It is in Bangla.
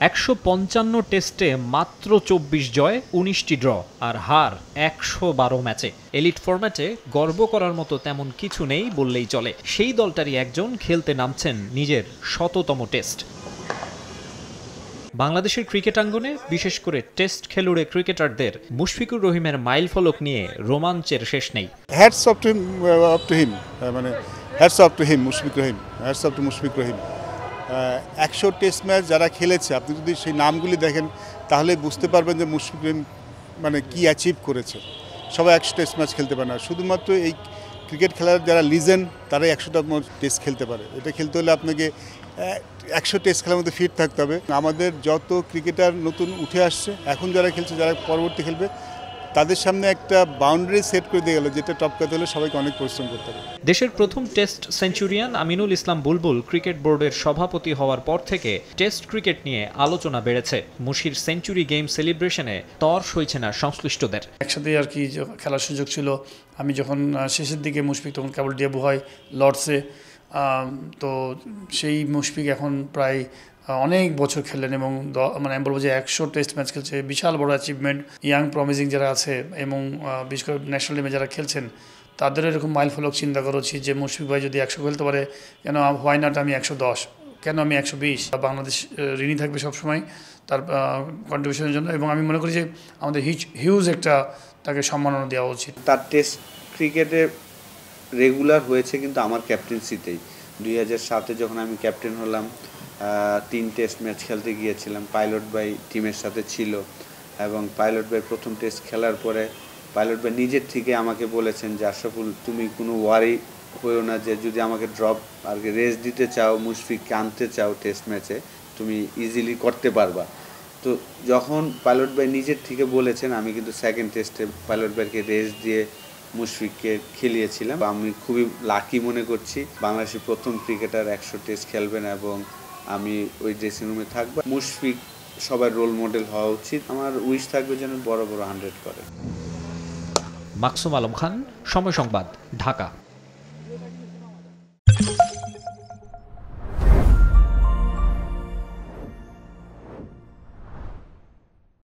১৫৫ টেস্টে মাত্র ২৪ জয়, ১৯টি ড্র আর হার ১১২ ম্যাচে। এলিট ফরম্যাটে গর্ব করার মতো তেমন কিছু নেই বললেই চলে। সেই দলটারই একজন খেলতে নামছেন নিজের ১০০তম টেস্ট। বাংলাদেশের ক্রিকেটাঙ্গনে বিশেষ করে টেস্ট খেলুড়ে ক্রিকেটারদের মুশফিকুর রহিমের মাইলফলক নিয়ে রোমাঞ্চের শেষ নেই। হ্যাটস অফ টু হিম, মানে hats off to him, Mushfiqur Rahim, hats off to Mushfiqur Rahim. ১০০ test match যারা খেলেছে, আপনি যদি সেই নামগুলি দেখেন তাহলে বুঝতে পারবেন যে মুশফিকুর রহিম মানে কি অ্যাচিভ করেছে। সবাই ১০০ টেস্ট ম্যাচ খেলতে পারে না, শুধুমাত্র এই ক্রিকেট খেলার যারা লিজেন্ড তারাই ১০০টা টেস্ট খেলতে পারে। এটা খেলতে হলে আপনাকে ১০০ টেস্ট খেলার মধ্যে ফিট থাকতে হবে। আমাদের যত ক্রিকেটার নতুন উঠে আসছে, এখন যারা খেলছে, যারা পরবর্তী খেলবে, তাদের সামনে একটা বাউন্ডারি সেট করে দিয়ে গেল, যেটা টপকাতে হলে সবাইকে অনেক পরিশ্রম করতে হবে। দেশের প্রথম টেস্ট সেঞ্চুরিয়ান আমিনুল ইসলাম বুলবুল ক্রিকেট বোর্ডের সভাপতি হওয়ার পর থেকে টেস্ট ক্রিকেট নিয়ে আলোচনা বেড়েছে। মুশির সেঞ্চুরি গেম সেলিব্রেশনে তর সইছে না সংশ্লিষ্টদের। একসাথে আর কি খেলার সুযোগ ছিল। আমি যখন শেষের দিকে মুশফিক তখন কেবল ডেবু হয় লর্ডসে, তো সেই মুশফিক এখন প্রায় অনেক বছর খেললেন এবং মানে আমি বলবো যে ১০০ টেস্ট ম্যাচ খেলছে, বিশাল বড় অ্যাচিভমেন্ট। ইয়াং প্রমিজিং যারা আছে এবং বিশেষ করে ন্যাশনাল টিমে যারা খেলছেন তাদের এরকম মাইল ফলক চিন্তা করা উচিত যে মুশফিক ভাই যদি ১০০ খেলতে পারে, কেন হোয়াই নট আমি ১১০, কেন আমি ১২০। বাংলাদেশ ঋণী থাকবে সবসময় তার কন্ট্রিবিউশনের জন্য এবং আমি মনে করি যে আমাদের হিউজ একটা তাকে সম্মাননা দেওয়া উচিত। তার টেস্ট ক্রিকেটে রেগুলার হয়েছে কিন্তু আমার ক্যাপ্টেন্সিতেই। ২০০৭-এ যখন আমি ক্যাপ্টেন হলাম, ৩ টেস্ট ম্যাচ খেলতে গিয়েছিলাম। পাইলট ভাই টিমের সাথে ছিল এবং পাইলট ভাই প্রথম টেস্ট খেলার পরে পাইলট ভাই নিজের থেকে আমাকে বলেছেন যে আশরাফুল, তুমি কোনো ওয়ারি হয়েও না, যে যদি আমাকে ড্রপ আর কি রেস্ট দিতে চাও, মুশফিককে আনতে চাও টেস্ট ম্যাচে, তুমি ইজিলি করতে পারবা। তো যখন পাইলট ভাই নিজের থেকে বলেছেন, আমি কিন্তু সেকেন্ড টেস্টে পাইলট ভাইকে রেস্ট দিয়ে মুশফিককে খেলিয়েছিলাম। আমি খুবই লাকি মনে করছি বাংলাদেশের প্রথম ক্রিকেটার ১০০ টেস্ট খেলবেন এবং আমি ওই ড্রেসিং রুমে থাকবো। মুশফিক সবার রোল মডেল হওয়া উচিত। আমার উইশ থাকবে যেন বড় বড় 100 করে। মাকসুম আলম খান, সময় সংবাদ, ঢাকা।